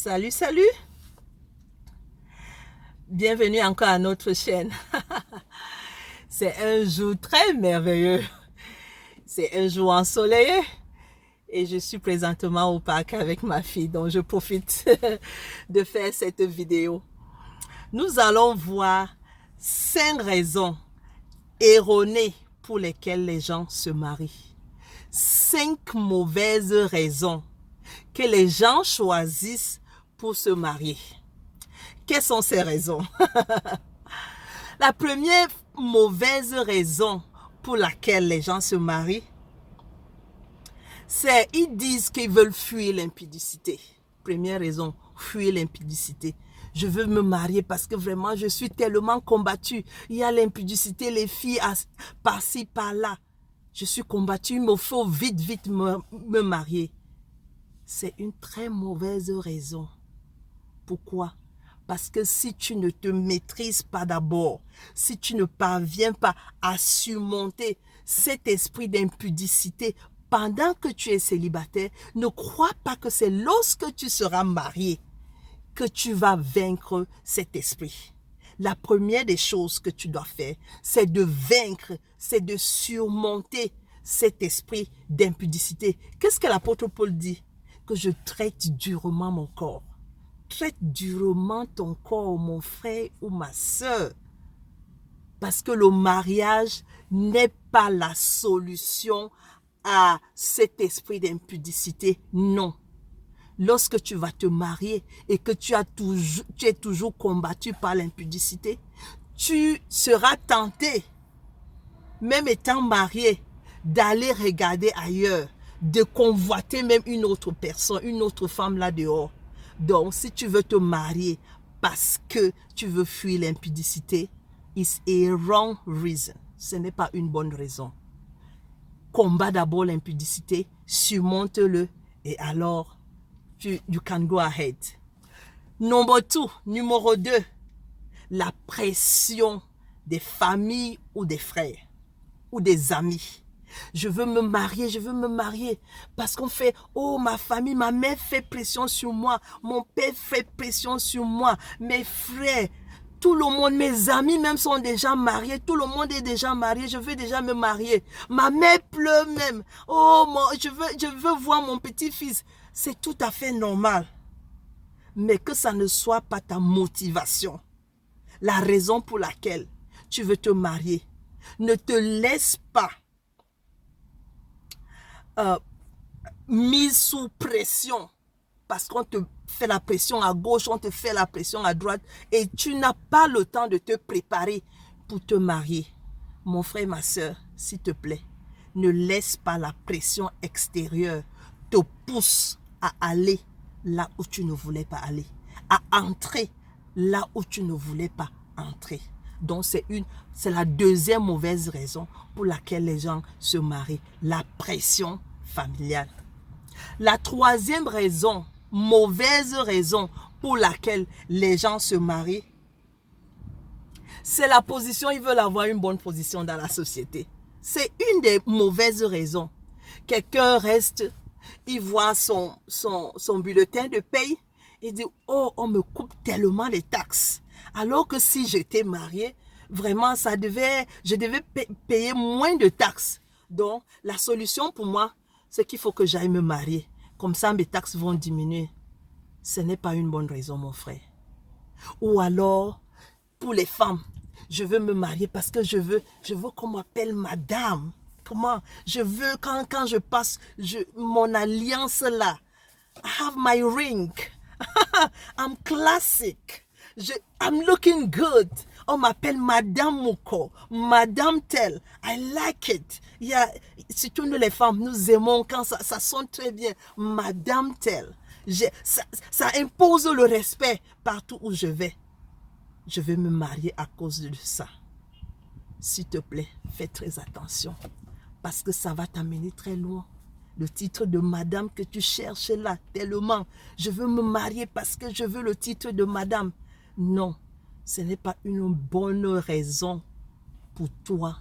Salut, salut! Bienvenue encore à notre chaîne. C'est un jour très merveilleux. C'est un jour ensoleillé. Et je suis présentement au parc avec ma fille, donc je profite de faire cette vidéo. Nous allons voir 5 raisons erronées pour lesquelles les gens se marient. 5 mauvaises raisons que les gens choisissent pour se marier. Quelles sont ces raisons? La première mauvaise raison pour laquelle les gens se marient, c'est qu'ils disent qu'ils veulent fuir l'impudicité. Première raison, fuir l'impudicité. Je veux me marier parce que vraiment je suis tellement combattue. Il y a l'impudicité, les filles par-ci, par-là. Je suis combattue, il me faut vite me marier. C'est une très mauvaise raison. Pourquoi? Parce que si tu ne te maîtrises pas d'abord, si tu ne parviens pas à surmonter cet esprit d'impudicité pendant que tu es célibataire, ne crois pas que c'est lorsque tu seras marié que tu vas vaincre cet esprit. La première des choses que tu dois faire, c'est de vaincre, c'est de surmonter cet esprit d'impudicité. Qu'est-ce que l'apôtre Paul dit? Que je traite durement mon corps. Traite durement ton corps, mon frère ou ma soeur. Parce que le mariage n'est pas la solution à cet esprit d'impudicité. Non. Lorsque tu vas te marier et que tu es toujours combattu par l'impudicité, tu seras tenté, même étant marié, d'aller regarder ailleurs, de convoiter même une autre personne, une autre femme là dehors. Donc, si tu veux te marier parce que tu veux fuir l'impudicité, it's a wrong reason. Ce n'est pas une bonne raison. Combat d'abord l'impudicité, surmonte-le et alors, you can go ahead. Numéro 2, la pression des familles ou des frères ou des amis. Je veux me marier parce qu'on fait, oh ma famille, ma mère fait pression sur moi, mon père fait pression sur moi, mes frères, tout le monde, mes amis même sont déjà mariés, tout le monde est déjà marié, je veux déjà me marier. Ma mère pleure même, oh je veux voir mon petit-fils. C'est tout à fait normal. Mais que ça ne soit pas ta motivation, la raison pour laquelle tu veux te marier. Ne te laisse pas mise sous pression parce qu'on te fait la pression à gauche, on te fait la pression à droite et tu n'as pas le temps de te préparer pour te marier. Mon frère, ma soeur, s'il te plaît, ne laisse pas la pression extérieure te pousser à aller là où tu ne voulais pas aller, à entrer là où tu ne voulais pas entrer. Donc c'est la deuxième mauvaise raison pour laquelle les gens se marient, la pression familiale. La troisième raison, mauvaise raison pour laquelle les gens se marient, c'est la position, ils veulent avoir une bonne position dans la société. C'est une des mauvaises raisons. Quelqu'un reste, il voit son bulletin de paye, il dit, oh, on me coupe tellement les taxes. Alors que si j'étais marié, vraiment, je devais payer moins de taxes. Donc, la solution pour moi, c'est qu'il faut que j'aille me marier. Comme ça, mes taxes vont diminuer. Ce n'est pas une bonne raison, mon frère. Ou alors, pour les femmes, je veux me marier parce que je veux qu'on m'appelle madame. Comment? Je veux, quand je passe mon alliance là, I have my ring. I'm classic. I'm looking good. On m'appelle Madame Mouko, Madame Tel. I like it. Surtout nous les femmes, nous aimons quand ça sonne très bien. Madame Tel. Ça impose le respect partout où je vais. Je vais me marier à cause de ça. S'il te plaît, fais très attention. Parce que ça va t'amener très loin. Le titre de madame que tu cherches là, tellement. Je veux me marier parce que je veux le titre de madame. Non, ce n'est pas une bonne raison pour toi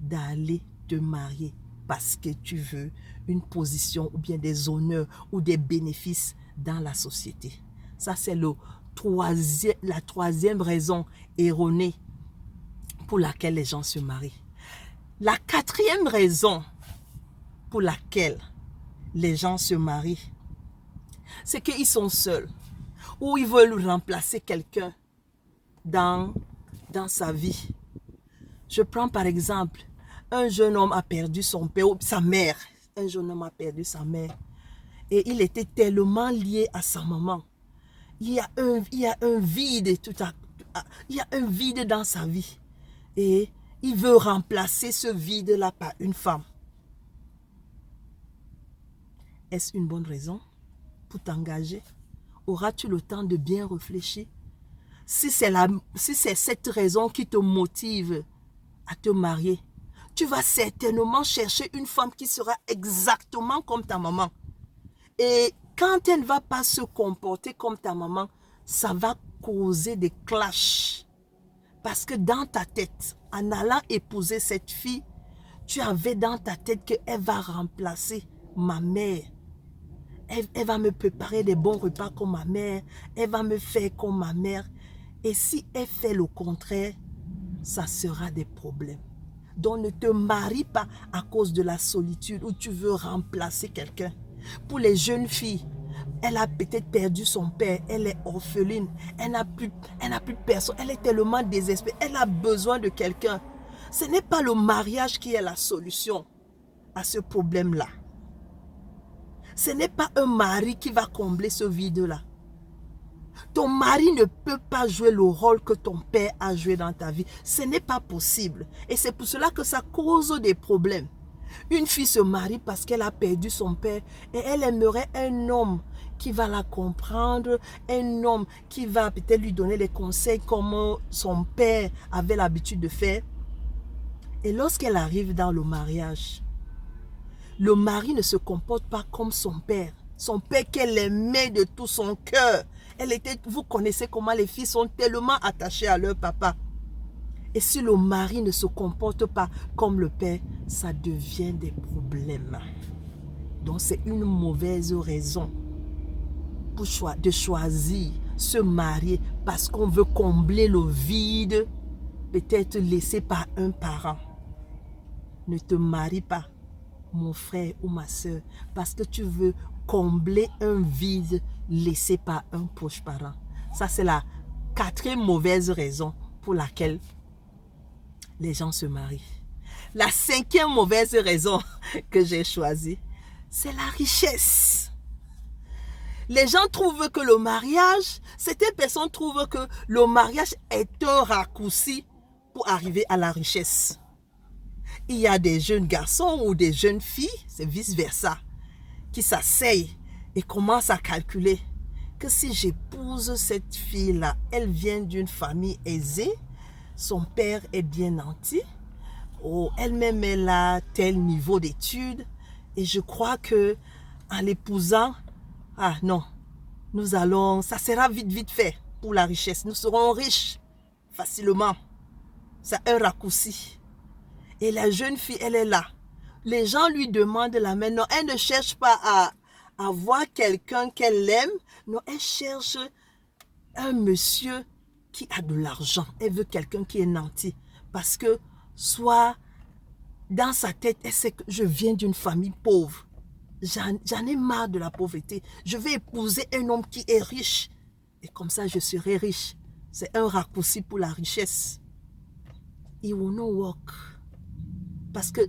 d'aller te marier parce que tu veux une position ou bien des honneurs ou des bénéfices dans la société. Ça, c'est la troisième raison erronée pour laquelle les gens se marient. La quatrième raison pour laquelle les gens se marient, c'est qu'ils sont seuls ou ils veulent remplacer quelqu'un dans sa vie. Je prends par exemple, un jeune homme a perdu son père ou sa mère. Un jeune homme a perdu sa mère et il était tellement lié à sa maman. Il y a un vide il y a un vide dans sa vie et il veut remplacer ce vide-là par une femme. Est-ce une bonne raison pour t'engager? Auras-tu le temps de bien réfléchir? Si c'est cette raison qui te motive à te marier, tu vas certainement chercher une femme qui sera exactement comme ta maman. Et quand elle ne va pas se comporter comme ta maman, ça va causer des clashs. Parce que dans ta tête, en allant épouser cette fille, tu avais dans ta tête qu'elle va remplacer ma mère. Elle va me préparer des bons repas comme ma mère. Elle va me faire comme ma mère. Et si elle fait le contraire, ça sera des problèmes. Donc ne te marie pas à cause de la solitude où tu veux remplacer quelqu'un. Pour les jeunes filles, elle a peut-être perdu son père, elle est orpheline, elle n'a plus personne, elle est tellement désespérée, elle a besoin de quelqu'un. Ce n'est pas le mariage qui est la solution à ce problème-là. Ce n'est pas un mari qui va combler ce vide-là. Ton mari ne peut pas jouer le rôle que ton père a joué dans ta vie. Ce n'est pas possible. Et c'est pour cela que ça cause des problèmes. Une fille se marie parce qu'elle a perdu son père et elle aimerait un homme qui va la comprendre, un homme qui va peut-être lui donner les conseils comme son père avait l'habitude de faire. Et lorsqu'elle arrive dans le mariage, le mari ne se comporte pas comme son père qu'elle aimait de tout son cœur. Vous connaissez comment les filles sont tellement attachées à leur papa. Et si le mari ne se comporte pas comme le père, ça devient des problèmes. Donc c'est une mauvaise raison de choisir se marier parce qu'on veut combler le vide peut-être laissé par un parent. Ne te marie pas, mon frère ou ma soeur, parce que tu veux combler un vide laissé par un proche parent. Ça, c'est la quatrième mauvaise raison pour laquelle les gens se marient. La cinquième mauvaise raison que j'ai choisie, c'est la richesse. Les gens trouvent que le mariage, certaines personnes trouvent que le mariage est un raccourci pour arriver à la richesse. Il y a des jeunes garçons ou des jeunes filles, c'est vice-versa, qui s'asseyent et commencent à calculer que si j'épouse cette fille-là, elle vient d'une famille aisée, son père est bien nanti, ou elle-même elle a tel niveau d'études, et je crois que en l'épousant, ah non, ça sera vite fait pour la richesse. Nous serons riches facilement. C'est un raccourci. Et la jeune fille, elle est là. Les gens lui demandent la main. Non, elle ne cherche pas à voir quelqu'un qu'elle aime. Non, elle cherche un monsieur qui a de l'argent. Elle veut quelqu'un qui est nanti. Parce que, soit dans sa tête, elle sait que je viens d'une famille pauvre. J'en ai marre de la pauvreté. Je vais épouser un homme qui est riche. Et comme ça, je serai riche. C'est un raccourci pour la richesse. It will not work. Parce que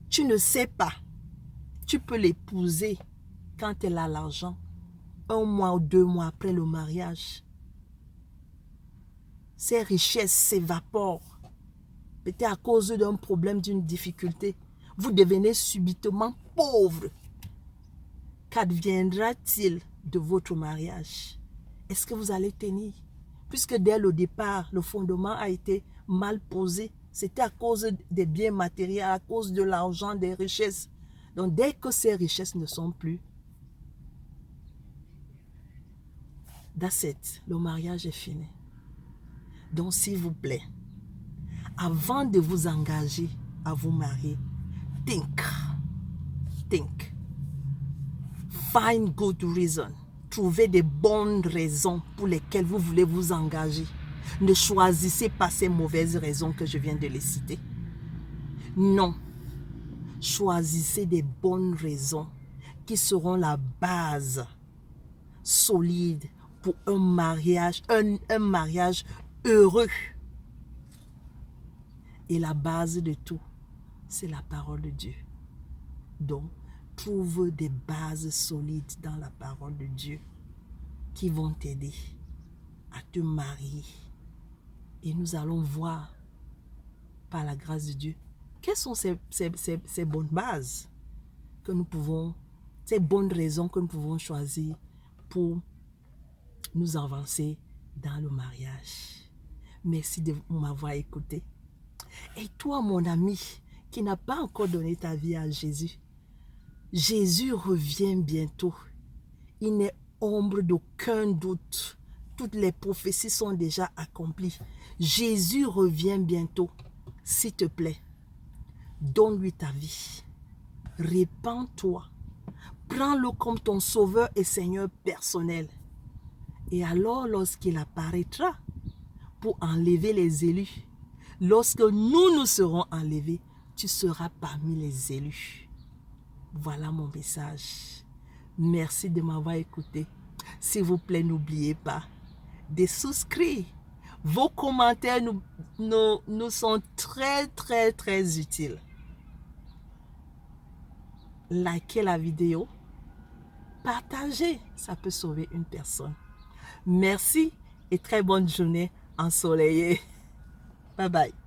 tu ne sais pas. Tu peux l'épouser quand elle a l'argent. 1 mois ou 2 mois après le mariage. Ces richesses s'évaporent. Peut-être à cause d'un problème, d'une difficulté. Vous devenez subitement pauvre. Qu'adviendra-t-il de votre mariage? Est-ce que vous allez tenir? Puisque dès le départ, le fondement a été mal posé. C'était à cause des biens matériels, à cause de l'argent, des richesses. Donc dès que ces richesses ne sont plus, that's it, le mariage est fini. Donc s'il vous plaît, avant de vous engager à vous marier, think. Find good reason. Trouvez des bonnes raisons pour lesquelles vous voulez vous engager. Ne choisissez pas ces mauvaises raisons que je viens de les citer. Non. Choisissez des bonnes raisons qui seront la base solide pour un mariage heureux. Et la base de tout, c'est la parole de Dieu. Donc, trouve des bases solides dans la parole de Dieu qui vont t'aider à te marier. Et nous allons voir, par la grâce de Dieu, quelles sont ces bonnes bases que nous pouvons, ces bonnes raisons que nous pouvons choisir pour nous avancer dans le mariage. Merci de m'avoir écouté. Et toi, mon ami, qui n'a pas encore donné ta vie à Jésus, Jésus revient bientôt. Il n'est ombre d'aucun doute. Toutes les prophéties sont déjà accomplies. Jésus revient bientôt. S'il te plaît, donne-lui ta vie. Répands-toi. Prends-le comme ton sauveur et Seigneur personnel. Et alors, lorsqu'il apparaîtra pour enlever les élus, lorsque nous serons enlevés, tu seras parmi les élus. Voilà mon message. Merci de m'avoir écouté. S'il vous plaît, n'oubliez pas de souscrire. Vos commentaires nous sont très, très, très utiles. Likez la vidéo. Partagez. Ça peut sauver une personne. Merci et très bonne journée ensoleillée. Bye bye.